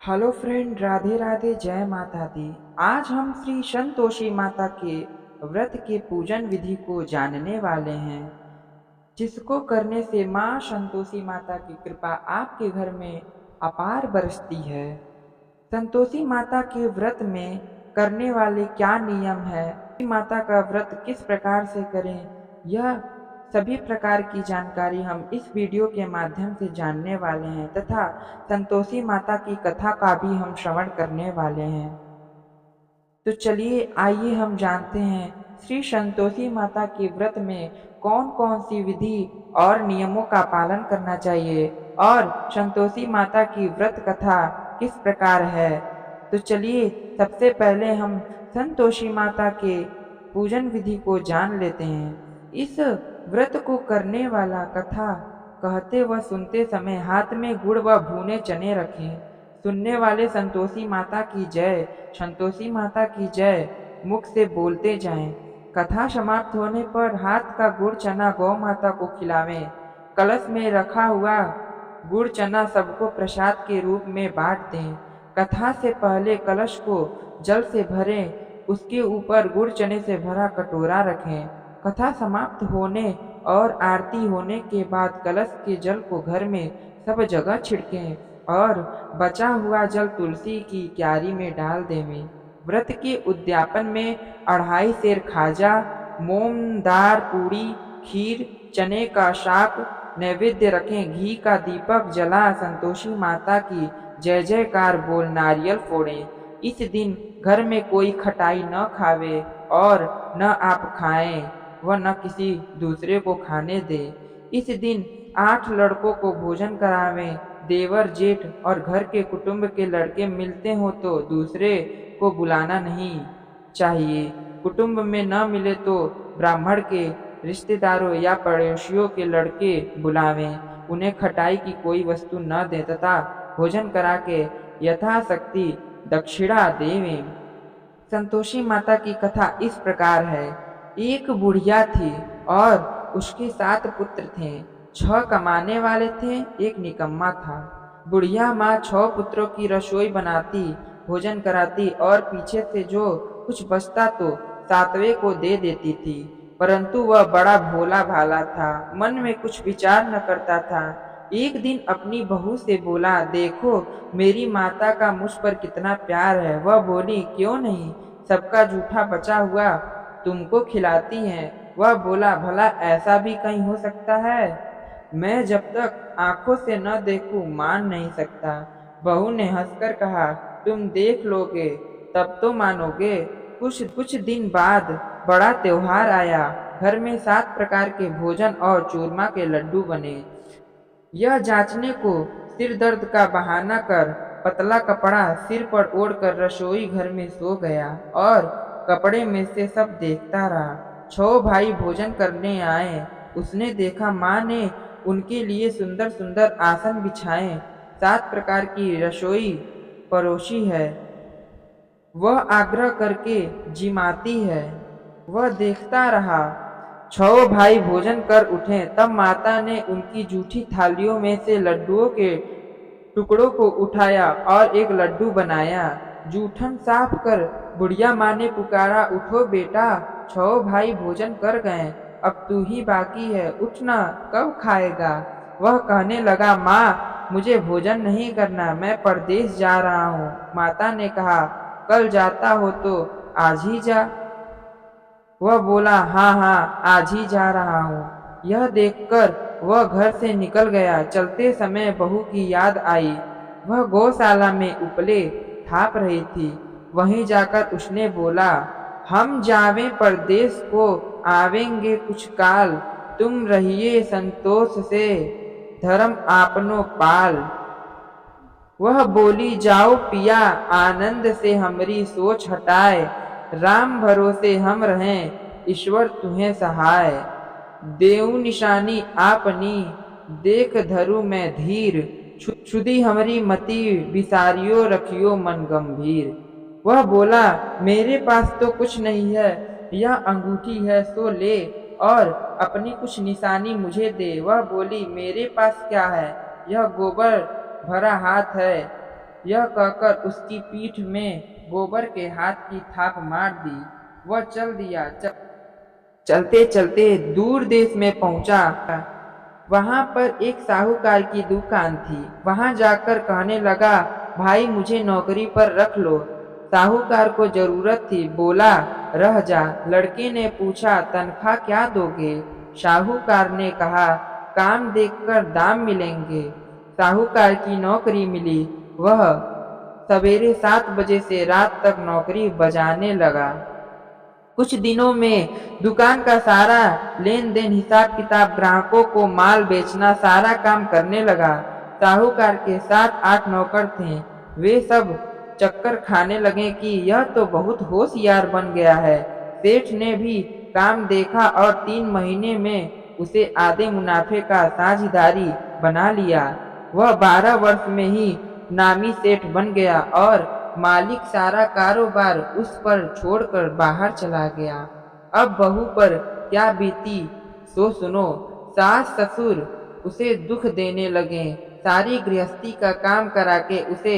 Hello friend, Radhe Radhe, जय माता दी। आज हम श्री संतोषी माता के व्रत के पूजन विधि को जानने वाले हैं, जिसको करने से माँ संतोषी माता की कृपा आपके घर में अपार बरसती है। संतोषी माता के व्रत में करने वाले क्या नियम है, माता का व्रत किस प्रकार से करें, यह सभी प्रकार की जानकारी हम इस वीडियो के माध्यम से जानने वाले हैं तथा संतोषी माता की कथा का भी हम श्रवण करने वाले हैं। तो चलिए आइए हम जानते हैं श्री संतोषी माता के व्रत में कौन कौन सी विधि और नियमों का पालन करना चाहिए और संतोषी माता की व्रत कथा किस प्रकार है। तो चलिए सबसे पहले हम संतोषी माता के पूजन विधि को जान लेते हैं। इस व्रत को करने वाला कथा कहते व सुनते समय हाथ में गुड़ व भुने चने रखें। सुनने वाले संतोषी माता की जय, संतोषी माता की जय मुख से बोलते जाएं। कथा समाप्त होने पर हाथ का गुड़ चना गौ माता को खिलावें। कलश में रखा हुआ गुड़ चना सबको प्रसाद के रूप में बांट दें। कथा से पहले कलश को जल से भरें, उसके ऊपर गुड़ चने से भरा कटोरा रखें। कथा समाप्त होने और आरती होने के बाद कलश के जल को घर में सब जगह छिड़कें और बचा हुआ जल तुलसी की क्यारी में डाल देवें। व्रत के उद्यापन में 2.5 सेर खाजा, मोमदार पूड़ी, खीर, चने का शाक नैवेद्य रखें। घी का दीपक जला संतोषी माता की जय जयकार बोल नारियल फोड़ें। इस दिन घर में कोई खटाई न खावे और न आप खाएं व न किसी दूसरे को खाने दे। इस दिन 8 लड़कों को भोजन करावें। देवर, जेठ और घर के कुटुंब के लड़के मिलते हो तो दूसरे को बुलाना नहीं चाहिए। कुटुंब में न मिले तो ब्राह्मण के रिश्तेदारों या पड़ोसियों के लड़के बुलावें। उन्हें खटाई की कोई वस्तु न दें तथा भोजन करा के यथाशक्ति दक्षिणा देवें। संतोषी माता की कथा इस प्रकार है। एक बुढ़िया थी और उसके 7 पुत्र थे। 6 कमाने वाले थे, एक निकम्मा था। बुढ़िया माँ 6 पुत्रों की रसोई बनाती, भोजन कराती और पीछे से जो कुछ बचता तो 7वें को दे देती थी। परंतु वह बड़ा भोला भाला था, मन में कुछ विचार न करता था। एक दिन अपनी बहू से बोला, देखो मेरी माता का मुझ पर कितना प्यार है। वह बोली, क्यों नहीं, सबका जूठा बचा हुआ तुमको खिलाती हैं। वह बोला, भला ऐसा भी कहीं हो सकता है? मैं जब तक आंखों से न देखूं मान नहीं सकता। बहू ने हंसकर कहा, तुम देख लोगे तब तो मानोगे। कुछ दिन बाद बड़ा त्योहार आया। घर में 7 प्रकार के भोजन और चूरमा के लड्डू बने। यह जांचने को सिर दर्द का बहाना कर पतला कपड़ा सिर पर ओढ़कर रसोई घर में सो गया और कपड़े में से सब देखता रहा। 6 भाई भोजन करने आए। उसने देखा माँ ने उनके लिए सुंदर सुंदर आसन बिछाए, 7 प्रकार की रसोई परोसी है। वह आग्रह करके जिमाती है। वह देखता रहा। 6 भाई भोजन कर उठे, तब माता ने उनकी जूठी थालियों में से लड्डुओं के टुकड़ों को उठाया और एक लड्डू बनाया। जूठन साफ कर बुढ़िया माँ ने पुकारा, उठो बेटा, 6 भाई भोजन कर गए, अब तू ही बाकी है, उठना, कब खाएगा? वह कहने लगा, माँ मुझे भोजन नहीं करना, मैं परदेश जा रहा हूँ। माता ने कहा, कल जाता हो तो आज ही जा। वह बोला, हाँ हाँ आज ही जा रहा हूँ। यह देखकर वह घर से निकल गया। चलते समय बहू की याद आई। वह गौशाला में उपले थाप रही थी। वहीं जाकर उसने बोला, हम जावें परदेश को आवेंगे कुछ काल, तुम रहिए संतोष से धर्म आपनो पाल। वह बोली, जाओ पिया आनंद से हमरी सोच हटाए, राम भरोसे हम रहें ईश्वर तुम्हें सहाय। देऊ निशानी आपनी देख धरु मैं धीर, क्षुधि हमरी मति विसारियो रखियो मन गंभीर। वह बोला, मेरे पास तो कुछ नहीं है, यह अंगूठी है सो ले और अपनी कुछ निशानी मुझे दे। वह बोली, मेरे पास क्या है, यह गोबर भरा हाथ है, यह कहकर उसकी पीठ में गोबर के हाथ की थाप मार दी। वह चल दिया। चलते चलते दूर देश में पहुंचा। वहां पर एक साहूकार की दुकान थी। वहां जाकर कहने लगा, भाई मुझे नौकरी पर रख लो। साहूकार को जरूरत थी, बोला रह जा। लड़के ने पूछा, तनख्वाह क्या दोगे? साहूकार ने कहा, काम देखकर दाम मिलेंगे। साहूकार की नौकरी मिली। वह सवेरे 7 बजे से रात तक नौकरी बजाने लगा। कुछ दिनों में दुकान का सारा लेन देन, हिसाब किताब, ग्राहकों को माल बेचना, सारा काम करने लगा। साहूकार के 7-8 नौकर थे। वे सब चक्कर खाने लगे कि यह तो बहुत होशियार बन गया है। सेठ ने भी काम देखा और 3 महीने में उसे आधे मुनाफे का साझेदारी बना लिया। वह 12 वर्ष में ही नामी सेठ बन गया और मालिक सारा कारोबार उस पर छोड़कर बाहर चला गया। अब बहू पर क्या बीती सो सुनो। सास ससुर उसे दुख देने लगे। सारी गृहस्थी का काम करा के उसे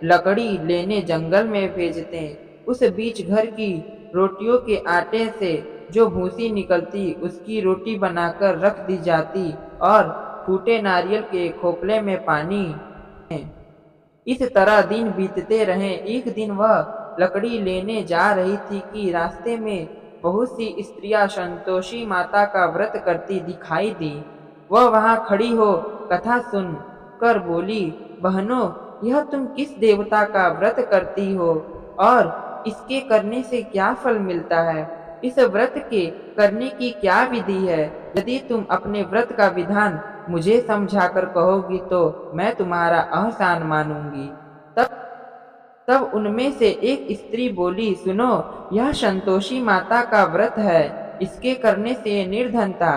लकड़ी लेने जंगल में भेजते। उस बीच घर की रोटियों के आटे से जो भूसी निकलती, उसकी रोटी बनाकर रख दी जाती और फूटे नारियल के खोपले में पानी। इस तरह दिन बीतते रहे। एक दिन वह लकड़ी लेने जा रही थी कि रास्ते में बहुत सी स्त्रियां संतोषी माता का व्रत करती दिखाई दी। वह वहां खड़ी हो कथा सुन कर बोली, बहनों, यह तुम किस देवता का व्रत करती हो और इसके करने से क्या फल मिलता है? इस व्रत के करने की क्या विधि है? यदि तुम अपने व्रत का विधान मुझे समझाकर कहोगी तो मैं तुम्हारा एहसान मानूंगी। तब तब उनमें से एक स्त्री बोली, सुनो, यह संतोषी माता का व्रत है। इसके करने से निर्धनता,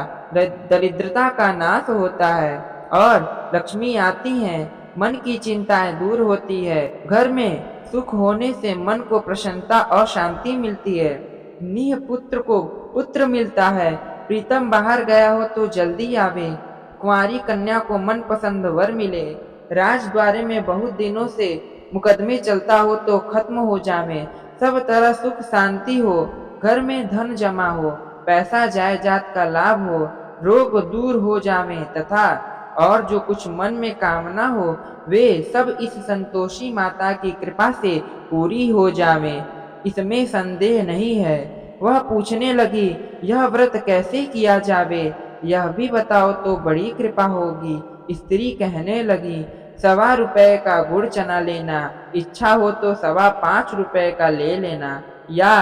दरिद्रता का नाश होता है और लक्ष्मी आती है। मन की चिंताएं दूर होती है। घर में सुख होने से मन को प्रसन्नता और शांति मिलती है। निह पुत्र को पुत्र मिलता है। प्रीतम बाहर गया हो तो जल्दी आवे। कुंवारी कन्या को मनपसंद वर मिले। राजद्वारे में बहुत दिनों से मुकदमे चलता हो तो खत्म हो जावे। सब तरह सुख शांति हो। घर में धन जमा हो। पैसा जायदाद का लाभ हो। रोग दूर हो जावे तथा और जो कुछ मन में कामना हो वे सब इस संतोषी माता की कृपा से पूरी हो जावे। इसमें संदेह नहीं है। वह पूछने लगी, यह व्रत कैसे किया जावे? यह भी बताओ तो बड़ी कृपा होगी। स्त्री कहने लगी, 1.25 रुपए का गुड़ चना लेना। इच्छा हो तो 5.25 रुपए का ले लेना या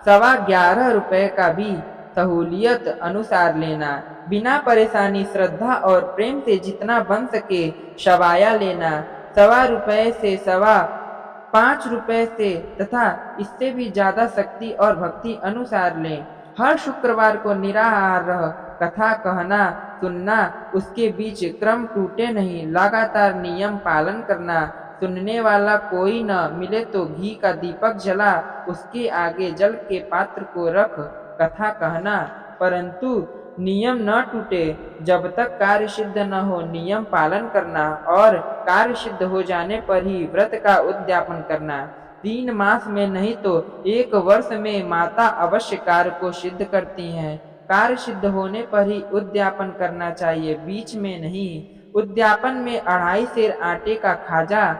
11.25 रुपए का भी सहूलियत अनुसार लेना। बिना परेशानी, श्रद्धा और प्रेम से जितना बन सके शवाया लेना। 1.25 रुपए से 5.25 रुपए से तथा इससे भी ज्यादा शक्ति और भक्ति अनुसार लें। हर शुक्रवार को निराहार रह कथा कहना सुनना, उसके बीच क्रम टूटे नहीं। लगातार नियम पालन करना। सुनने वाला कोई न मिले तो घी का दीपक जला उसके आगे जल के पात्र को रख कथा कहना, परंतु नियम न टूटे। जब तक कार्य सिद्ध न हो नियम पालन करना और कार्य सिद्ध हो जाने पर ही व्रत का उद्यापन करना। 3 मास में नहीं तो 1 वर्ष में माता अवश्य कार्य को सिद्ध करती हैं। कार्य सिद्ध होने पर ही उद्यापन करना चाहिए, बीच में नहीं। उद्यापन में 2.5 सेर आटे का खाजा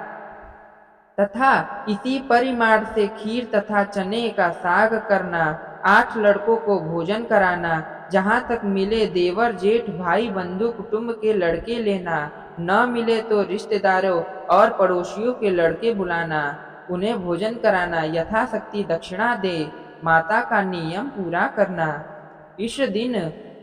तथा इसी परिमाण से खीर तथा चने का साग करना। 8 लड़कों को भोजन कराना। जहाँ तक मिले देवर जेठ भाई बंधु कुटुंब के लड़के लेना। न मिले तो रिश्तेदारों और पड़ोसियों के लड़के बुलाना, उन्हें भोजन कराना। यथाशक्ति दक्षिणा दे। माता का नियम पूरा करना। इस दिन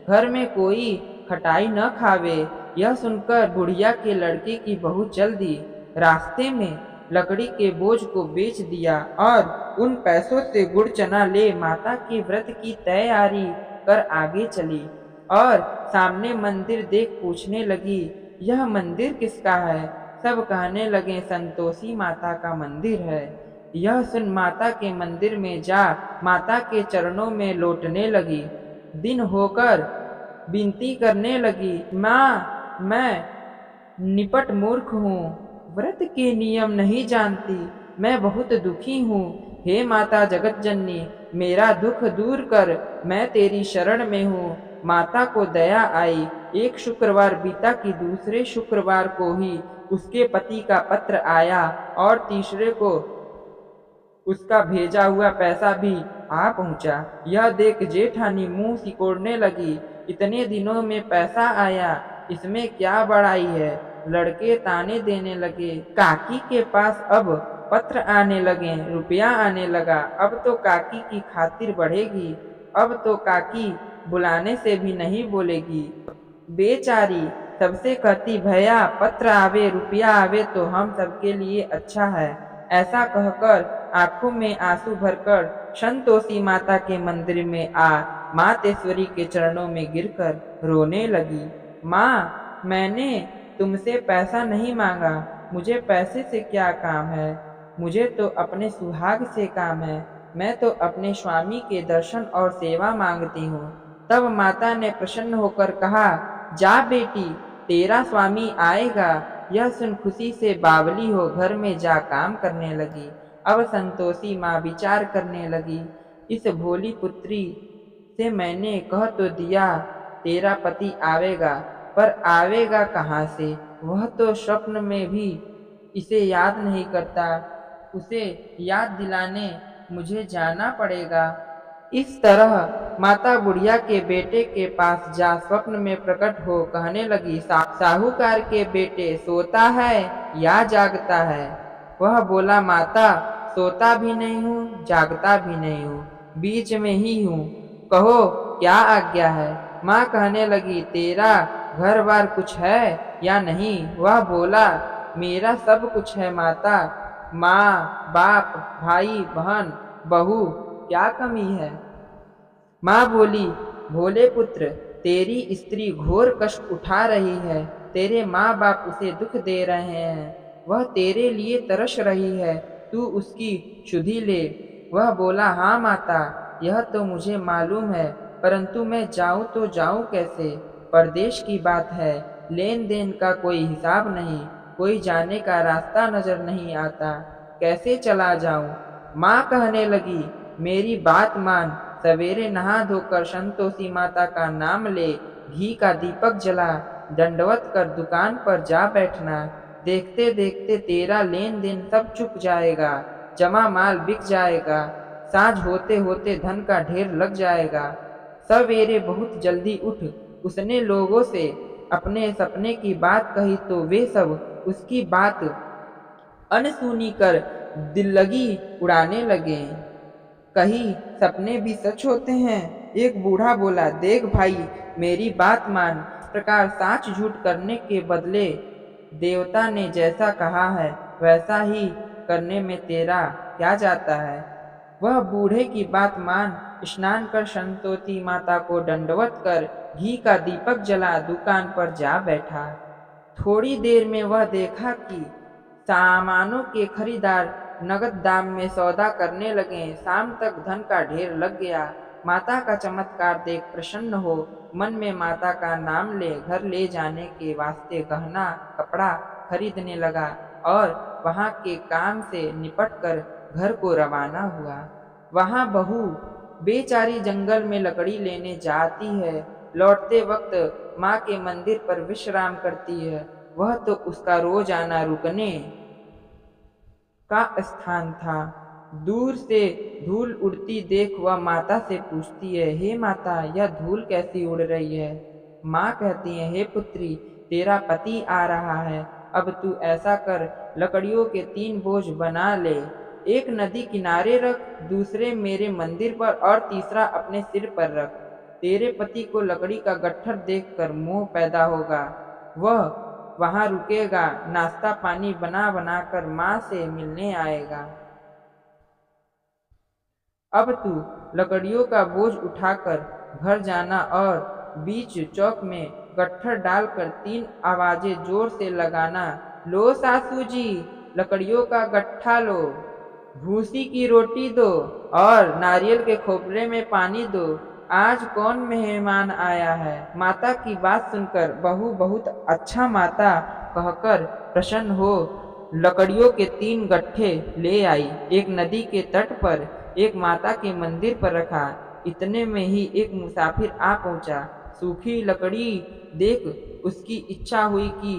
घर में कोई खटाई न खावे। यह सुनकर बुढ़िया के लड़के की बहू चल दी। रास्ते में लकड़ी के बोझ को बेच दिया और उन पैसों से गुड़ चना ले माता के व्रत की तैयारी कर आगे चली और सामने मंदिर देख पूछने लगी, यह मंदिर किसका है? सब कहने लगे, संतोषी माता का मंदिर है। यह सुन माता के मंदिर में जा माता के चरणों में लौटने लगी। दिन होकर विनती करने लगी, माँ, मैं निपट मूर्ख हूँ। व्रत के नियम नहीं जानती, मैं बहुत दुखी हूँ। हे माता जगत जननी, मेरा दुख दूर कर, मैं तेरी शरण में हूँ। माता को दया आई। एक शुक्रवार बीता कि दूसरे शुक्रवार को ही उसके पति का पत्र आया और तीसरे को उसका भेजा हुआ पैसा भी आ पहुंचा। यह देख जेठानी मुंह सिकोड़ने लगी। इतने दिनों में पैसा आया, इसमें क्या बड़ाई है। लड़के ताने देने लगे। काकी के पास अब पत्र आने लगे, रुपया आने लगा। अब तो काकी की खातिर बढ़ेगी। अब तो काकी बुलाने से भी नहीं बोलेगी। बेचारी सबसे कहती, भैया पत्र आवे रुपया आवे तो हम सबके लिए अच्छा है। ऐसा कहकर आंखों में आंसू भरकर संतोषी माता के मंदिर में आ मातेश्वरी के चरणों में गिरकर रोने लगी। माँ, मैंने तुमसे पैसा नहीं मांगा, मुझे पैसे से क्या काम है। मुझे तो अपने सुहाग से काम है। मैं तो अपने स्वामी के दर्शन और सेवा मांगती हूँ। तब माता ने प्रसन्न होकर कहा, जा बेटी, तेरा स्वामी आएगा। यह सुन खुशी से बावली हो घर में जा काम करने लगी। अब संतोषी माँ विचार करने लगी, इस भोली पुत्री से मैंने कह तो दिया तेरा पति आवेगा, पर आवेगा कहाँ से। वह तो स्वप्न में भी इसे याद नहीं करता। उसे याद दिलाने मुझे जाना पड़ेगा। इस तरह माता बुढ़िया के बेटे के पास जा स्वप्न में प्रकट हो कहने लगी, साहूकार के बेटे सोता है या जागता है। वह बोला, माता सोता भी नहीं हूँ जागता भी नहीं हूँ, बीच में ही हूँ। कहो क्या आज्ञा है। माँ कहने लगी, तेरा घर बार कुछ है या नहीं। वह बोला, मेरा सब कुछ है माता, माँ बाप भाई बहन बहू, क्या कमी है। माँ बोली, भोले पुत्र, तेरी स्त्री घोर कष्ट उठा रही है। तेरे माँ बाप उसे दुख दे रहे हैं। वह तेरे लिए तरस रही है, तू उसकी सुधि ले। वह बोला, हाँ माता, यह तो मुझे मालूम है, परंतु मैं जाऊं तो जाऊं कैसे। परदेश की बात है, लेन देन का कोई हिसाब नहीं, कोई जाने का रास्ता नजर नहीं आता, कैसे चला जाऊं। माँ कहने लगी, मेरी बात मान, सवेरे नहा धोकर संतोषी माता का नाम ले, घी का दीपक जला, दंडवत कर दुकान पर जा बैठना। देखते देखते तेरा लेन देन सब चुक जाएगा, जमा माल बिक जाएगा, साँझ होते होते धन का ढेर लग जाएगा। सवेरे बहुत जल्दी उठ। उसने लोगों से अपने सपने की बात कही तो वे सब उसकी बात अनसुनी कर दिल्लगी उड़ाने लगे। कहीं सपने भी सच होते हैं। एक बूढ़ा बोला, देख भाई, मेरी बात मान। इस प्रकार साच झूठ करने के बदले देवता ने जैसा कहा है वैसा ही करने में तेरा क्या जाता है। वह बूढ़े की बात मान, स्नान कर संतोषी माता को दंडवत कर घी का दीपक जला दुकान पर जा बैठा। थोड़ी देर में वह देखा कि सामानों के खरीदार नगद दाम में सौदा करने लगे। शाम तक धन का ढेर लग गया। माता का चमत्कार देख प्रसन्न हो मन में माता का नाम ले घर ले जाने के वास्ते गहना कपड़ा खरीदने लगा और वहाँ के काम से निपट कर घर को रवाना हुआ। वहाँ बहू बेचारी जंगल में लकड़ी लेने जाती है। लौटते वक्त माँ के मंदिर पर विश्राम करती है। वह तो उसका रोज आना रुकने का स्थान था। दूर से धूल उड़ती देख वह माता से पूछती है, हे माता, यह धूल कैसी उड़ रही है। माँ कहती है, हे पुत्री, तेरा पति आ रहा है। अब तू ऐसा कर, लकड़ियों के 3 बोझ बना ले। एक नदी किनारे रख, दूसरे मेरे मंदिर पर और तीसरा अपने सिर पर रख। तेरे पति को लकड़ी का गट्ठर देखकर मोह पैदा होगा। वह वहाँ रुकेगा, नाश्ता पानी बना बना कर माँ से मिलने आएगा। अब तू लकड़ियों का बोझ उठाकर घर जाना और बीच चौक में गट्ठर डालकर 3 आवाजें जोर से लगाना, लो सासू जी, लकड़ियों का गट्ठा लो, भूसी की रोटी दो और नारियल के खोपरे में पानी दो। आज कौन मेहमान आया है। माता की बात सुनकर बहू बहुत अच्छा माता कहकर प्रसन्न हो लकड़ियों के 3 गट्ठे ले आई, एक नदी के तट पर, एक माता के मंदिर पर रखा। इतने में ही एक मुसाफिर आ पहुंचा। सूखी लकड़ी देख उसकी इच्छा हुई कि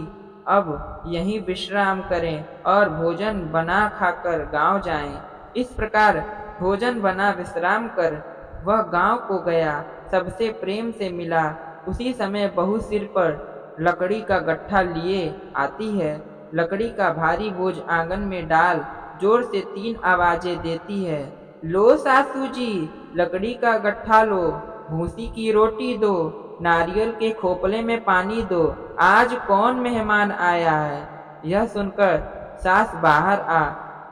अब यहीं विश्राम करें और भोजन बना खाकर गांव जाएं। इस प्रकार भोजन बना विश्राम कर वह गांव को गया, सबसे प्रेम से मिला। उसी समय बहू सिर पर लकड़ी का गट्ठा लिए आती है। लकड़ी का भारी बोझ आंगन में डाल जोर से 3 आवाजें देती है। लो सासू जी, लकड़ी का गट्ठा लो, भूसी की रोटी दो, नारियल के खोपले में पानी दो, आज कौन मेहमान आया है। यह सुनकर सास बाहर आ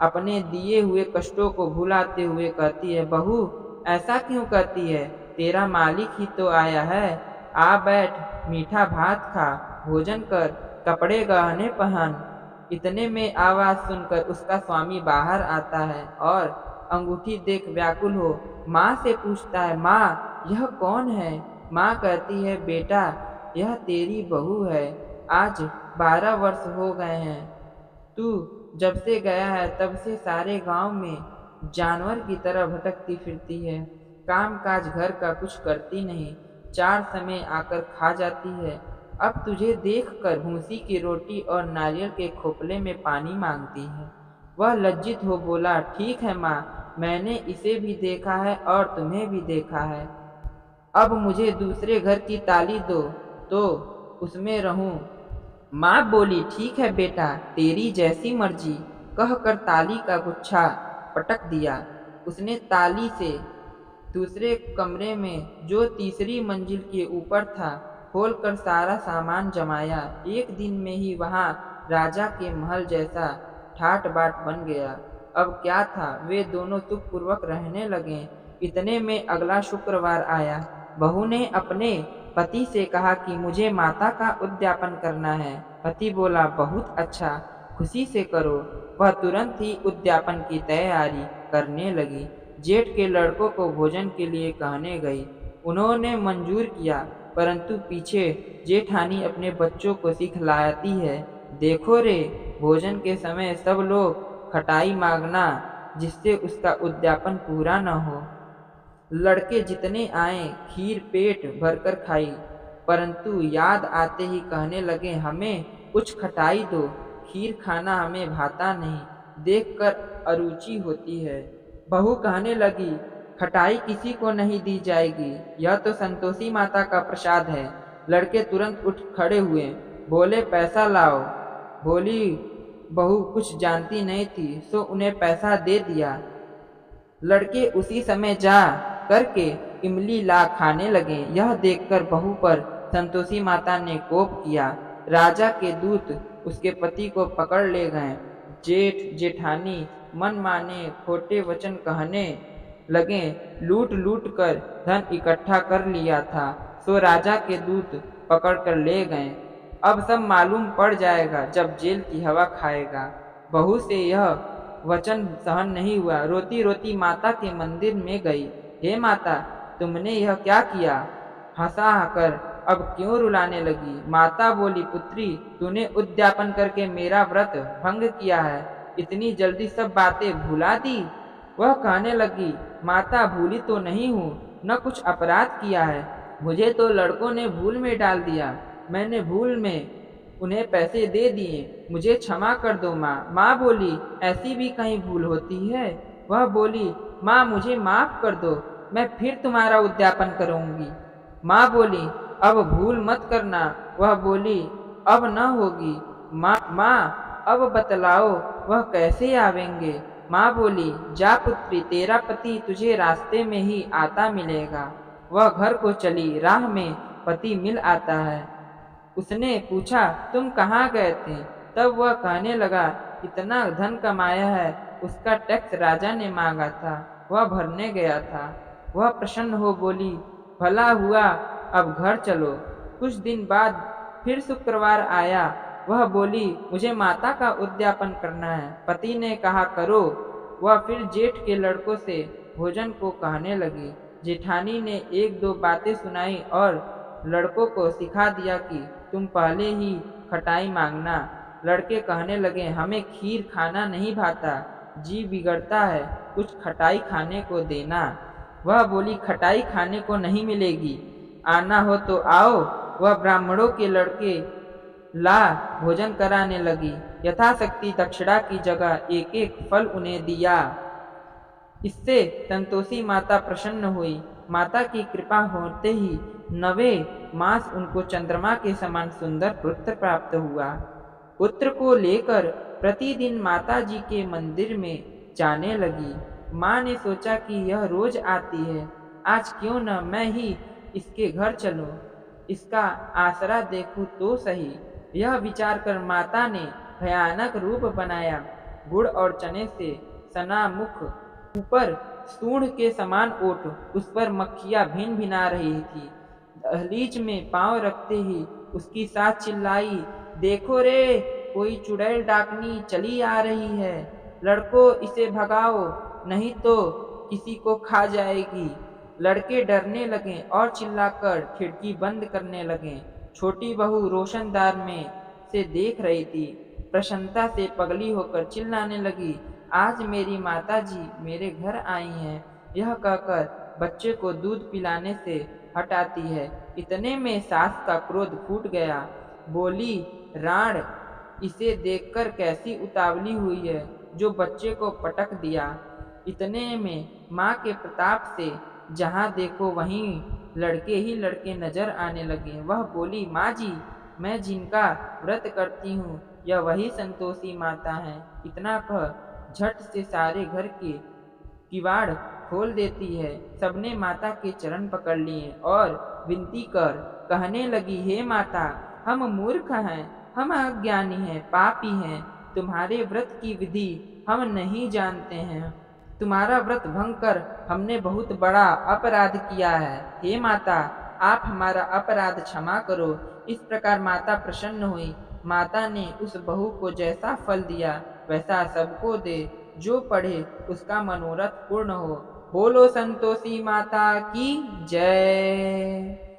अपने दिए हुए कष्टों को भुलाते हुए कहती है, बहू ऐसा क्यों कहती है, तेरा मालिक ही तो आया है। आ बैठ, मीठा भात खा, भोजन कर, कपड़े गहने पहन। इतने में आवाज सुनकर उसका स्वामी बाहर आता है और अंगूठी देख व्याकुल हो माँ से पूछता है, माँ यह कौन है। माँ कहती है, बेटा यह तेरी बहू है, आज 12 वर्ष हो गए हैं। तू जब से गया है तब से सारे गांव में जानवर की तरह भटकती फिरती है, काम काज घर का कुछ करती नहीं, 4 समय आकर खा जाती है। अब तुझे देखकर भूसी की रोटी और नारियल के खोपले में पानी मांगती है। वह लज्जित हो बोला, ठीक है माँ, मैंने इसे भी देखा है और तुम्हें भी देखा है। अब मुझे दूसरे घर की ताली दो तो उसमें रहूं। माँ बोली, ठीक है बेटा, तेरी जैसी मर्जी, कहकर ताली का गुच्छा पटक दिया। उसने ताली से दूसरे कमरे में जो तीसरी मंजिल के ऊपर था खोलकर सारा सामान जमाया। एक दिन में ही वहां राजा के महल जैसा ठाट बाट बन गया। अब क्या था, वे दोनों सुखपूर्वक रहने लगे। इतने में अगला शुक्रवार आया। बहू ने अपने पति से कहा कि मुझे माता का उद्यापन करना है। पति बोला, बहुत अच्छा, खुशी से करो। वह तुरंत ही उद्यापन की तैयारी करने लगी। जेठ के लड़कों को भोजन के लिए कहने गई। उन्होंने मंजूर किया, परंतु पीछे जेठानी अपने बच्चों को सिखलाती है, देखो रे, भोजन के समय सब लोग खटाई मांगना, जिससे उसका उद्यापन पूरा न हो। लड़के जितने आए खीर पेट भरकर खाई, परंतु याद आते ही कहने लगे, हमें कुछ खटाई दो, खीर खाना हमें भाता नहीं, देखकर अरुचि होती है। बहू कहने लगी, खटाई किसी को नहीं दी जाएगी, यह तो संतोषी माता का प्रसाद है। लड़के तुरंत उठ खड़े हुए, बोले, पैसा लाओ। बोली बहू कुछ जानती नहीं थी, सो उन्हें पैसा दे दिया। लड़के उसी समय जा करके इमली ला खाने लगे। यह देखकर बहू पर संतोषी माता ने कोप किया। राजा के दूत उसके पति को पकड़ ले गए। जेठ जेठानी मन माने खोटे वचन कहने लगे, लूट लूट कर धन इकट्ठा कर लिया था, सो राजा के दूत पकड़ कर ले गए। अब सब मालूम पड़ जाएगा जब जेल की हवा खाएगा। बहू से यह वचन सहन नहीं हुआ, रोती रोती माता के मंदिर में गई। हे माता, तुमने यह क्या किया। हंसा कर अब क्यों रुलाने लगी। माता बोली, पुत्री, तूने उद्यापन करके मेरा व्रत भंग किया है, इतनी जल्दी सब बातें भुला दी। वह कहने लगी, माता, भूली तो नहीं हूँ, न कुछ अपराध किया है, मुझे तो लड़कों ने भूल में डाल दिया, मैंने भूल में उन्हें पैसे दे दिए, मुझे क्षमा कर दो माँ। माँ बोली, ऐसी भी कहीं भूल होती है। वह बोली, माँ मुझे माफ कर दो, मैं फिर तुम्हारा उद्यापन करूंगी। माँ बोली, अब भूल मत करना। वह बोली, अब न होगी। माँ अब बतलाओ वह कैसे आवेंगे। माँ बोली, जा पुत्री, तेरा पति तुझे रास्ते में ही आता मिलेगा। वह घर को चली। राह में पति मिल आता है। उसने पूछा, तुम कहाँ गए थे। तब वह कहने लगा, इतना धन कमाया है, उसका टैक्स राजा ने मांगा था, वह भरने गया था। वह प्रसन्न हो बोली, भला हुआ, अब घर चलो। कुछ दिन बाद फिर शुक्रवार आया। वह बोली, मुझे माता का उद्यापन करना है। पति ने कहा, करो। वह फिर जेठ के लड़कों से भोजन को कहने लगी। जेठानी ने 1-2 बातें सुनाई और लड़कों को सिखा दिया कि तुम पहले ही खटाई मांगना, लड़के कहने लगे, हमें खीर खाना नहीं भाता, जी बिगड़ता है, कुछ खटाई खाने को देना। वह बोली, खटाई खाने को नहीं मिलेगी, आना हो तो आओ। वह ब्राह्मणों के लड़के ला भोजन कराने लगी। यथाशक्ति दक्षिणा की जगह एक एक फल उन्हें दिया। इससे संतोषी माता प्रसन्न हुई। माता की कृपा होते ही 9वें मास उनको चंद्रमा के समान सुंदर पुत्र प्राप्त हुआ। पुत्र को लेकर प्रतिदिन माता जी के मंदिर में जाने लगी। माँ ने सोचा कि यह रोज आती है, आज क्यों न मैं ही इसके घर चलूं, इसका आसरा देखूं तो सही। यह विचार कर माता ने भयानक रूप बनाया। गुड़ और चने से सना मुख, ऊपर सूंड के समान ओठ, उस पर मक्खियां भिन भिना रही थी। दहलीज में पांव रखते ही उसकी सास चिल्लाई, देखो रे, कोई चुड़ैल डाकनी चली आ रही है, लड़को इसे भगाओ, नहीं तो किसी को खा जाएगी। लड़के डरने लगे और चिल्लाकर खिड़की बंद करने लगे। छोटी बहू रोशनदान में से देख रही थी। प्रसन्नता से पगली होकर चिल्लाने लगी, आज मेरी माताजी मेरे घर आई हैं। यह कहकर बच्चे को दूध पिलाने से हटाती है। इतने में सास का क्रोध फूट गया। बोली, राण, इसे देखकर कैसी उतावली हुई है, जो बच्चे को पटक दिया। इतने में माँ के प्रताप से जहाँ देखो वहीं लड़के ही लड़के नजर आने लगे। वह बोली, माँ जी, मैं जिनका व्रत करती हूँ यह वही संतोषी माता है। इतना कह झट से सारे घर के किवाड़ खोल देती है। सबने माता के चरण पकड़ लिए और विनती कर कहने लगी, हे माता, हम मूर्ख हैं, हम अज्ञानी हैं, पापी हैं, तुम्हारे व्रत की विधि हम नहीं जानते हैं। तुम्हारा व्रत भंग कर हमने बहुत बड़ा अपराध किया है। हे माता, आप हमारा अपराध क्षमा करो। इस प्रकार माता प्रसन्न हुई। माता ने उस बहू को जैसा फल दिया वैसा सबको दे, जो पढ़े उसका मनोरथ पूर्ण हो। बोलो संतोषी माता की जय।